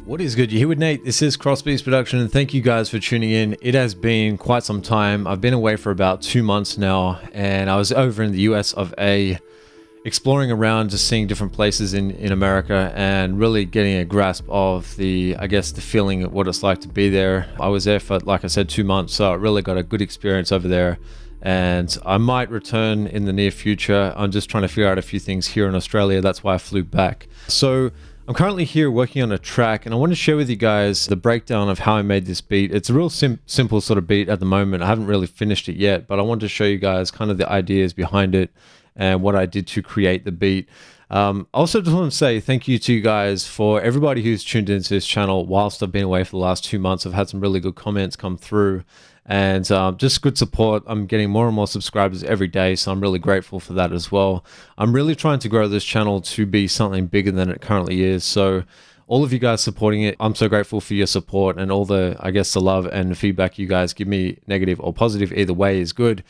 What is good? You're here with Nate. This is Crossbeast Production, and thank you guys for tuning in. It has been quite some time. I've been away for about 2 months now, and I was over in the US of A, exploring around, just seeing different places in America, and really getting a grasp of the feeling of what it's like to be there. I was there for, like I said, 2 months, so I really got a good experience over there. And I might return in the near future. I'm just trying to figure out a few things here in Australia. That's why I flew back. So I'm currently here working on a track, and I want to share with you guys the breakdown of how I made this beat. It's a real simple sort of beat at the moment. I haven't really finished it yet, but I want to show you guys kind of the ideas behind it and what I did to create the beat. Also just want to say thank you to you guys for everybody who's tuned into this channel whilst I've been away for the last 2 months. I've had some really good comments come through, and just good support. I'm getting more and more subscribers every day, so I'm really grateful for that as well. I'm really trying to grow this channel to be something bigger than it currently is, so all of you guys supporting it, I'm so grateful for your support, and all the, the love and feedback you guys give me, negative or positive, either way is good.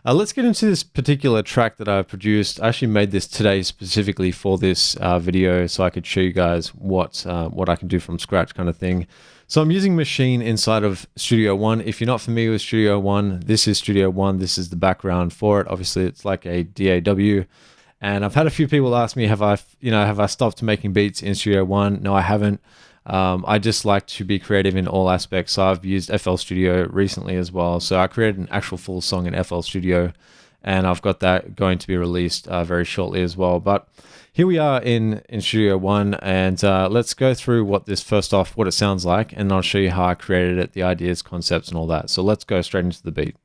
Let's get into this particular track that I've produced. I actually made this today specifically for this video, so I could show you guys what I can do from scratch kind of thing. So I'm using Maschine inside of Studio One. If you're not familiar with Studio One, this is Studio One. This is the background for it. Obviously, it's like a DAW. And I've had a few people ask me, have I stopped making beats in Studio One? No, I haven't. I just like to be creative in all aspects. So I've used FL Studio recently as well. So I created an actual full song in FL Studio, and I've got that going to be released very shortly as well. But here we are in Studio One, and let's go through what it sounds like, and I'll show you how I created it, the ideas, concepts, and all that. So let's go straight into the beat.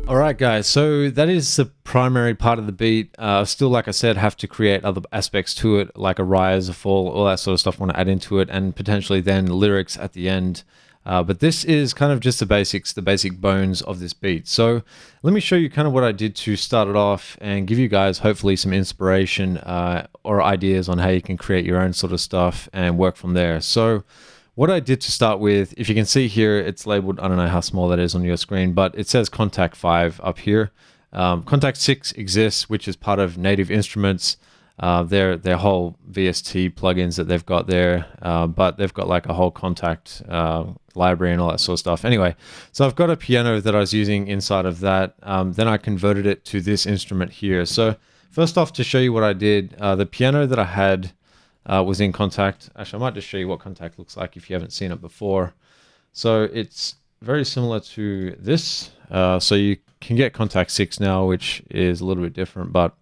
Alright guys, so that is the primary part of the beat. Still, like I said, have to create other aspects to it, like a rise, a fall, all that sort of stuff I want to add into it, and potentially then lyrics at the end. But this is kind of just the basics, the basic bones of this beat. So let me show you kind of what I did to start it off and give you guys hopefully some inspiration or ideas on how you can create your own sort of stuff and work from there. So what I did to start with, if you can see here, it's labeled, I don't know how small that is on your screen, but it says Contact 5 up here. Contact 6 exists, which is part of Native Instruments, their whole VST plugins that they've got there, but they've got like a whole Contact library and all that sort of stuff. Anyway, so I've got a piano that I was using inside of that. Then I converted it to this instrument here. So first off, to show you what I did, the piano that I had was in Contact. Actually, I might just show you what Contact looks like if you haven't seen it before. So it's very similar to this. So you can get Contact 6 now, which is a little bit different, but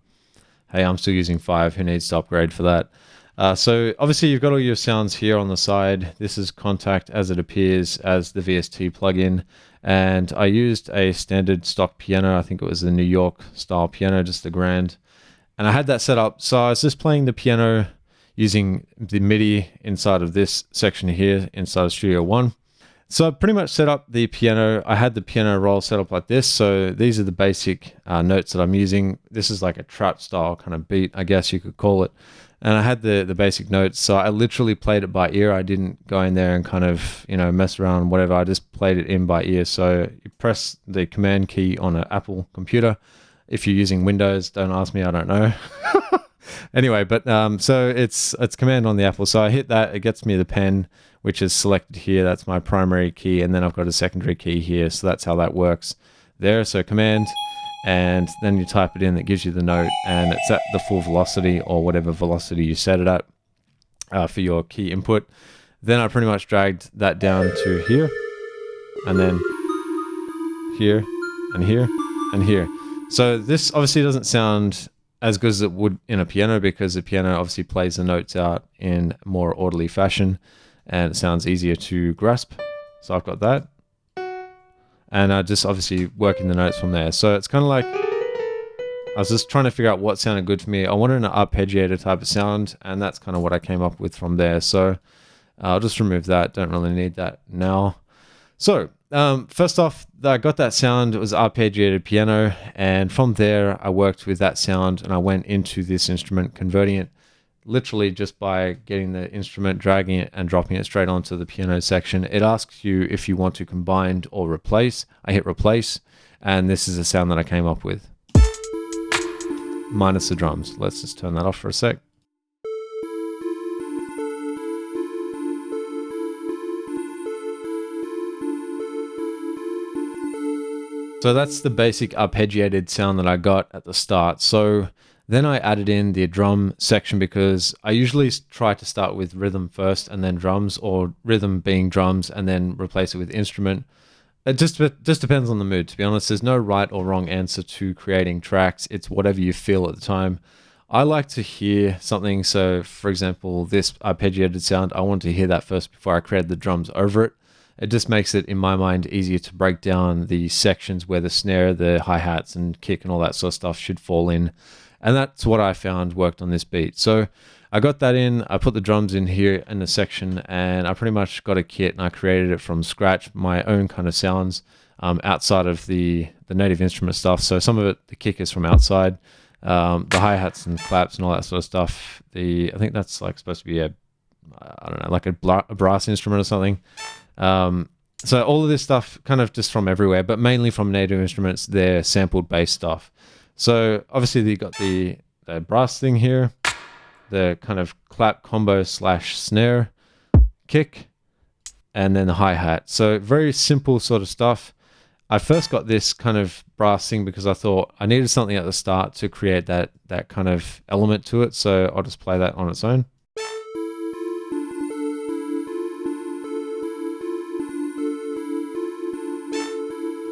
hey, I'm still using 5. Who needs to upgrade for that? So obviously you've got all your sounds here on the side. This is Contact as it appears as the VST plugin. And I used a standard stock piano. I think it was the New York style piano, just the grand. And I had that set up. So I was just playing the piano using the MIDI inside of this section here inside of Studio One. So I pretty much set up the piano. I had the piano roll set up like this. So these are the basic notes that I'm using. This is like a trap style kind of beat, I guess you could call it. And I had the basic notes. So I literally played it by ear. I didn't go in there and kind of, mess around, whatever. I just played it in by ear. So you press the command key on an Apple computer. If you're using Windows, don't ask me, I don't know. Anyway, but so it's command on the Apple. So I hit that, it gets me the pen, which is selected here. That's my primary key, and then I've got a secondary key here. So that's how that works there. So command, and then you type it in, it gives you the note, and it's at the full velocity or whatever velocity you set it at. for your key input. Then I pretty much dragged that down to here, and then here, and here, and here. So this obviously doesn't sound as good as it would in a piano, because the piano obviously plays the notes out in a more orderly fashion, and it sounds easier to grasp. So I've got that. And I just obviously working the notes from there. So it's kind of like, I was just trying to figure out what sounded good for me. I wanted an arpeggiated type of sound, and that's kind of what I came up with from there. So I'll just remove that. Don't really need that now. So first off, I got that sound. It was arpeggiated piano, and from there I worked with that sound, and I went into this instrument, converting it literally just by getting the instrument, dragging it, and dropping it straight onto the piano section. It asks you if you want to combine or replace. I hit replace, and this is the sound that I came up with, minus the drums. Let's just turn that off for a sec. So that's the basic arpeggiated sound that I got at the start. So then I added in the drum section, because I usually try to start with rhythm first and then drums, or rhythm being drums and then replace it with instrument. It just depends on the mood, to be honest. There's no right or wrong answer to creating tracks. It's whatever you feel at the time. I like to hear something. So for example, this arpeggiated sound, I want to hear that first before I create the drums over it. It just makes it, in my mind, easier to break down the sections where the snare, the hi-hats and kick and all that sort of stuff should fall in. And that's what I found worked on this beat. So I got that in, I put the drums in here in the section, and I pretty much got a kit, and I created it from scratch, my own kind of sounds outside of the native instrument stuff. So some of it, the kick is from outside, the hi-hats and claps and all that sort of stuff. I think that's like supposed to be I don't know, like a brass instrument or something. So all of this stuff kind of just from everywhere, but mainly from native instruments, they're sampled bass stuff. So obviously you got the brass thing here, the kind of clap combo / snare, kick, and then the hi-hat. So very simple sort of stuff. I first got this kind of brass thing because I thought I needed something at the start to create that kind of element to it. So I'll just play that on its own.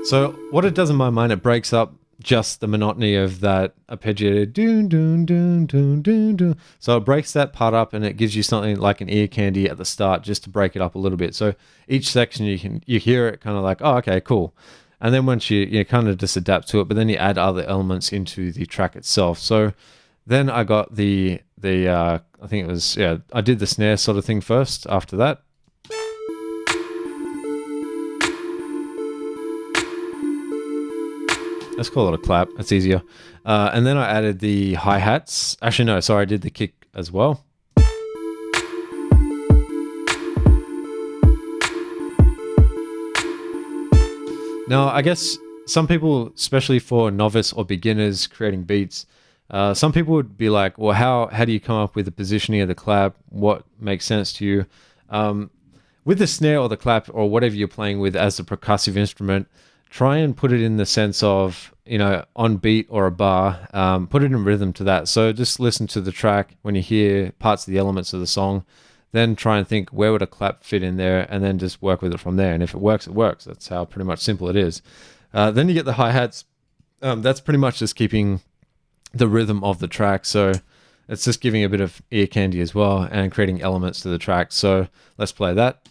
So what it does in my mind, it breaks up just the monotony of that arpeggiated doon doon doon doon doon doon. So it breaks that part up, and it gives you something like an ear candy at the start, just to break it up a little bit. So each section you hear it kind of like, oh, okay, cool. And then once you kind of just adapt to it, but then you add other elements into the track itself. So then I got the I think it was, I did the snare sort of thing first after that. Let's call it a clap. It's easier. And then I added the hi-hats. Actually, no, sorry, I did the kick as well. Now, I guess some people, especially for novice or beginners creating beats, some people would be like, well, how do you come up with the positioning of the clap? What makes sense to you? With the snare or the clap or whatever you're playing with as a percussive instrument, try and put it in the sense of, on beat or a bar, put it in rhythm to that. So just listen to the track when you hear parts of the elements of the song, then try and think, where would a clap fit in there? And then just work with it from there. And if it works, it works. That's how pretty much simple it is. Then you get the hi-hats. That's pretty much just keeping the rhythm of the track. So it's just giving a bit of ear candy as well and creating elements to the track. So let's play that.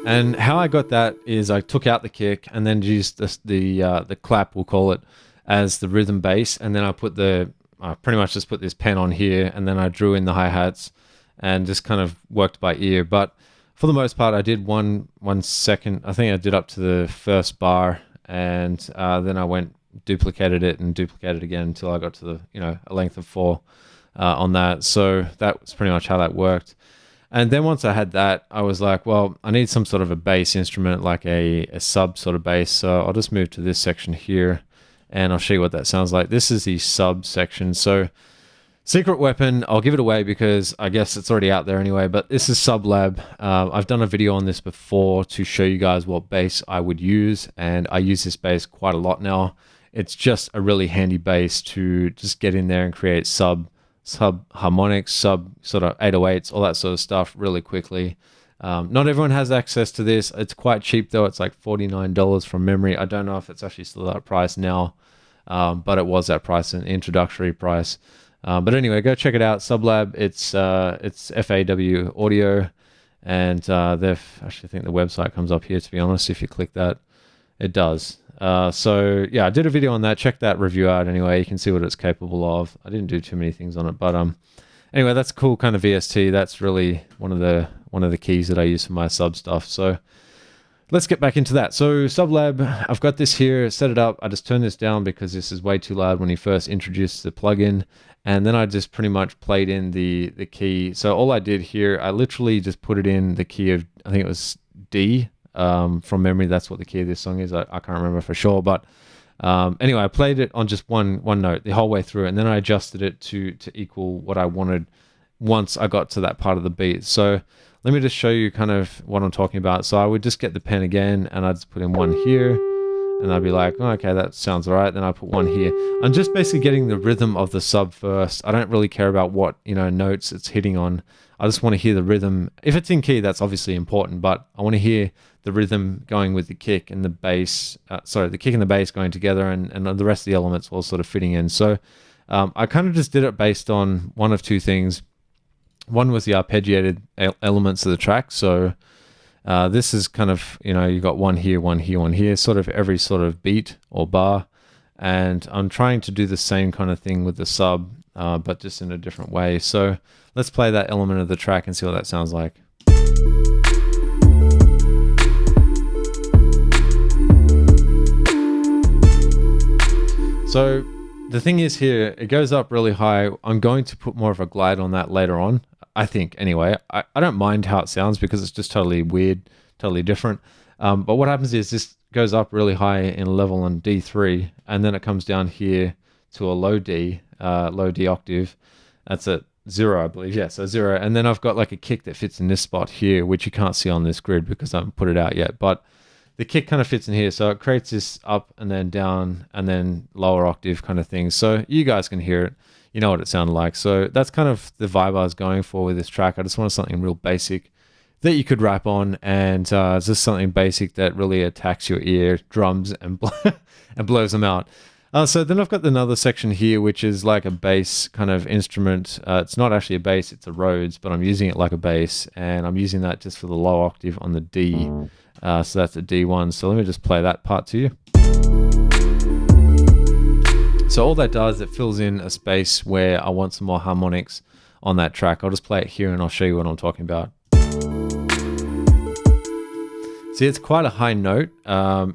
And how I got that is I took out the kick and then used the clap, we'll call it, as the rhythm bass. And then I pretty much just put this pen on here, and then I drew in the hi-hats and just kind of worked by ear. But for the most part, I did one second. I think I did up to the first bar, and then I duplicated it again until I got to the, a length of 4 on that. So that was pretty much how that worked. And then once I had that, I was like, well, I need some sort of a bass instrument, like a sub sort of bass. So I'll just move to this section here, and I'll show you what that sounds like. This is the sub section. So secret weapon, I'll give it away because I guess it's already out there anyway, but this is Sublab. I've done a video on this before to show you guys what bass I would use, and I use this bass quite a lot now. it's just a really handy bass to just get in there and create sub harmonics, sub sort of 808s, all that sort of stuff really quickly. Not everyone has access to this. It's quite cheap though. It's like $49 from memory. I don't know if it's actually still that price now, but it was that price, an introductory price. But anyway, go check it out. Sublab. It's FAW Audio, and they've actually, I think the website comes up here. To be honest, if you click that, it does. So yeah, I did a video on that. Check that review out. Anyway, you can see what it's capable of. I didn't do too many things on it, but anyway, that's a cool kind of VST. That's really one of the keys that I use for my sub stuff. So let's get back into that. So Sublab, I've got this here, set it up. I just turned this down because this is way too loud when you first introduced the plugin. And then I just pretty much played in the key. So all I did here, I literally just put it in the key of, I think it was D. From memory, that's what the key of this song is. I can't remember for sure, but anyway, I played it on just one note the whole way through, and then I adjusted it to equal what I wanted once I got to that part of the beat. So let me just show you kind of what I'm talking about. So I would just get the pen again, and I'd just put in one here, and I'd be like, oh, okay, that sounds all right. Then I put one here. I'm just basically getting the rhythm of the sub first. I don't really care about what notes it's hitting on. I just want to hear the rhythm. If it's in key, that's obviously important, but I want to hear the rhythm going with the kick and the bass. The kick and the bass going together, and the rest of the elements all sort of fitting in. So I kind of just did it based on one of two things. One was the arpeggiated elements of the track. So this is kind of, you got one here, one here, one here, sort of every sort of beat or bar. And I'm trying to do the same kind of thing with the sub, but just in a different way. So let's play that element of the track and see what that sounds like. So the thing is here, it goes up really high. I'm going to put more of a glide on that later on, I think. Anyway, I don't mind how it sounds because it's just totally weird, totally different. But what happens is this goes up really high in level on D3, and then it comes down here to a low D octave. That's at 0, I believe. Yeah, so 0. And then I've got like a kick that fits in this spot here, which you can't see on this grid because I haven't put it out yet. But the kick kind of fits in here. So it creates this up and then down and then lower octave kind of thing. So you guys can hear it. You know what it sounded like. So that's kind of the vibe I was going for with this track. I just wanted something real basic that you could rap on, and just something basic that really attacks your ear drums and blows them out. So then I've got another section here, which is like a bass kind of instrument. It's not actually a bass, it's a Rhodes, but I'm using it like a bass, and I'm using that just for the low octave on the D. So that's a D1. So let me just play that part to you. So all that does, it fills in a space where I want some more harmonics on that track. I'll just play it here and I'll show you what I'm talking about. See, it's quite a high note.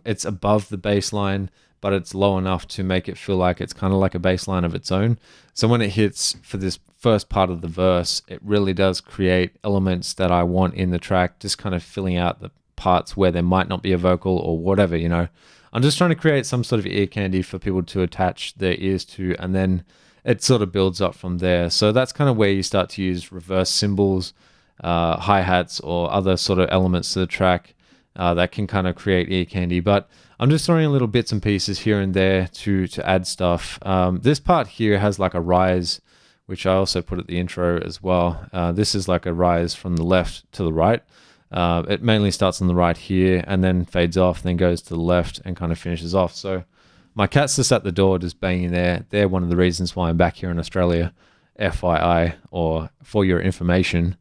It's above the bass line, but it's low enough to make it feel like it's kind of like a bass line of its own. So when it hits for this first part of the verse, it really does create elements that I want in the track, just kind of filling out the parts where there might not be a vocal or whatever, I'm just trying to create some sort of ear candy for people to attach their ears to, and then it sort of builds up from there. So that's kind of where you start to use reverse cymbals, hi-hats, or other sort of elements to the track that can kind of create ear candy. But I'm just throwing little bits and pieces here and there to add stuff. This part here has like a rise, which I also put at the intro as well. This is like a rise from the left to the right. It mainly starts on the right here and then fades off, then goes to the left and kind of finishes off. So my cat's just at the door, just banging there. They're one of the reasons why I'm back here in Australia, FYI, or for your information.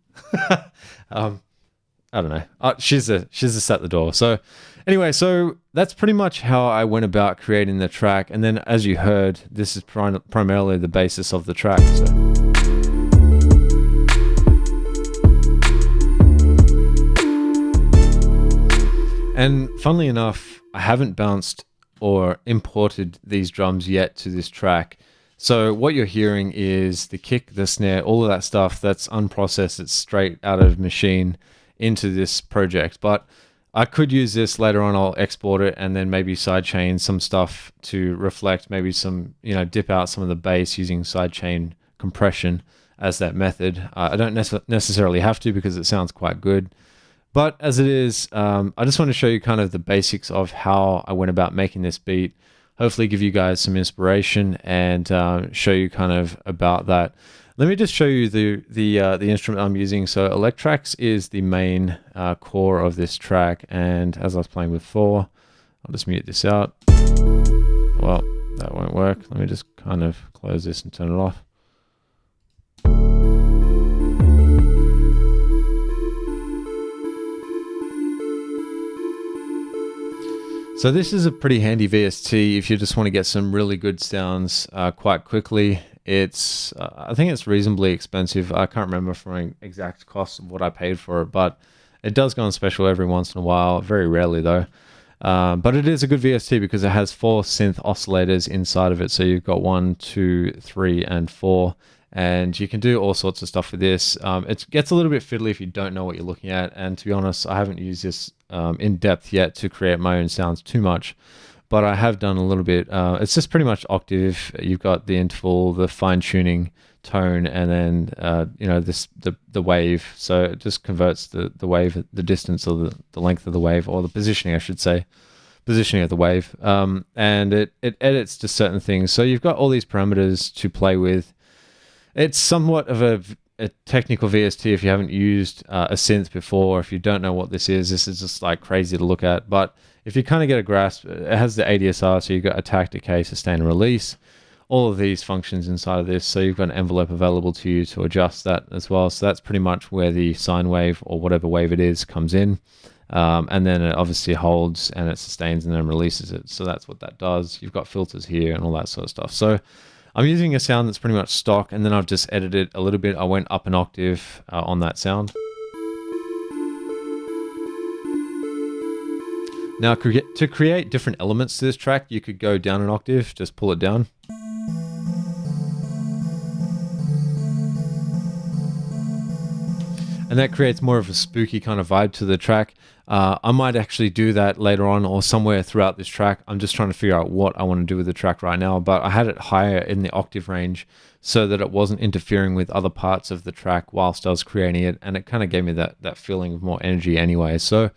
I don't know. She's just at the door. So anyway, so that's pretty much how I went about creating the track. And then as you heard, this is primarily the basis of the track. So. And funnily enough, I haven't bounced or imported these drums yet to this track. So what you're hearing is the kick, the snare, all of that stuff that's unprocessed. It's straight out of Maschine into this project. But I could use this later on. I'll export it and then maybe sidechain some stuff to reflect, maybe some, dip out some of the bass using sidechain compression as that method. I don't necessarily have to because it sounds quite good. But as it is, I just want to show you kind of the basics of how I went about making this beat. hopefully give you guys some inspiration and show you kind of about that. Let me just show you the instrument I'm using. So Electrax is the main core of this track, and as I was playing before, I'll just mute this out. Well, that won't work. Let me just kind of close this and turn it off. So this is a pretty handy VST if you just want to get some really good sounds quite quickly. It's I think it's reasonably expensive. I can't remember for an exact cost of what I paid for it, but it does go on special every once in a while, very rarely though. But it is a good VST because it has 4 synth oscillators inside of it. So you've got 1, 2, 3, and 4. And you can do all sorts of stuff with this. It gets a little bit fiddly if you don't know what you're looking at. And to be honest, I haven't used this in depth yet to create my own sounds too much. But I have done a little bit. It's just pretty much octave. You've got the interval, the fine tuning, tone, and then you know, the wave. So it just converts the wave, the distance or the length of the wave, or the positioning, I should say. Positioning of the wave. And it edits to certain things. So you've got all these parameters to play with. It's somewhat of a technical VST if you haven't used a synth before. If you don't know what this is just like crazy to look at. But if you kind of get a grasp, it has the ADSR, so you've got attack, decay, sustain, and release. All of these functions inside of this. So you've got an envelope available to you to adjust that as well. So that's pretty much where the sine wave or whatever wave it is comes in. And then it obviously holds and it sustains and then releases it. So that's what that does. You've got filters here and all that sort of stuff. So I'm using a sound that's pretty much stock, and then I've just edited a little bit. I went up an octave on that sound. Now, to create different elements to this track, you could go down an octave, just pull it down. And that creates more of a spooky kind of vibe to the track. I might actually do that later on or somewhere throughout this track. I'm just trying to figure out what I want to do with the track right now, but I had it higher in the octave range so that it wasn't interfering with other parts of the track whilst I was creating it, and it kind of gave me that feeling of more energy anyway. So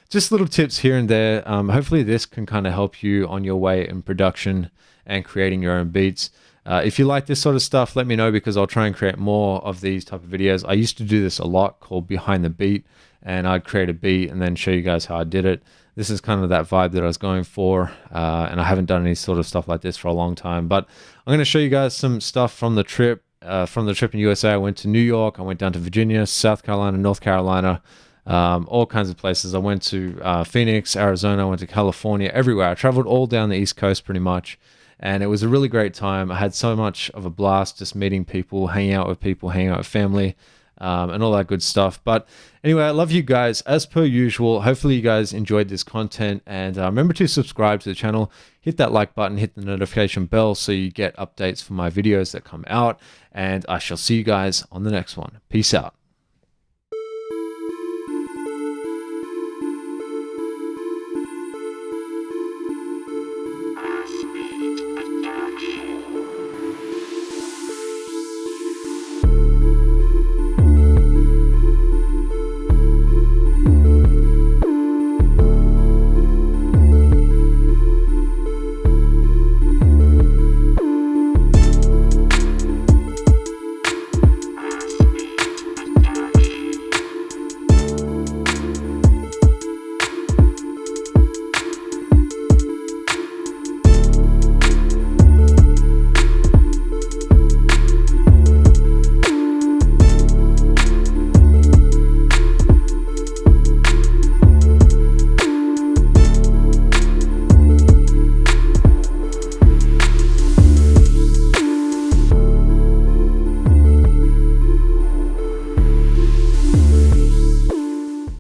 just little tips here and there. Hopefully this can kind of help you on your way in production and creating your own beats. If you like this sort of stuff, let me know, because I'll try and create more of these type of videos. I used to do this a lot, called Behind the Beat, and I'd create a beat and then show you guys how I did it. This is kind of that vibe that I was going for, and I haven't done any sort of stuff like this for a long time. But I'm going to show you guys some stuff from the trip. From the trip in USA, I went to New York, I went down to Virginia, South Carolina, North Carolina, all kinds of places. I went to Phoenix, Arizona, I went to California, everywhere. I traveled all down the East Coast pretty much. And it was a really great time. I had so much of a blast just meeting people, hanging out with people, hanging out with family, and all that good stuff. But anyway, I love you guys as per usual. Hopefully you guys enjoyed this content, and remember to subscribe to the channel, hit that like button, hit the notification bell so you get updates for my videos that come out, and I shall see you guys on the next one. Peace out.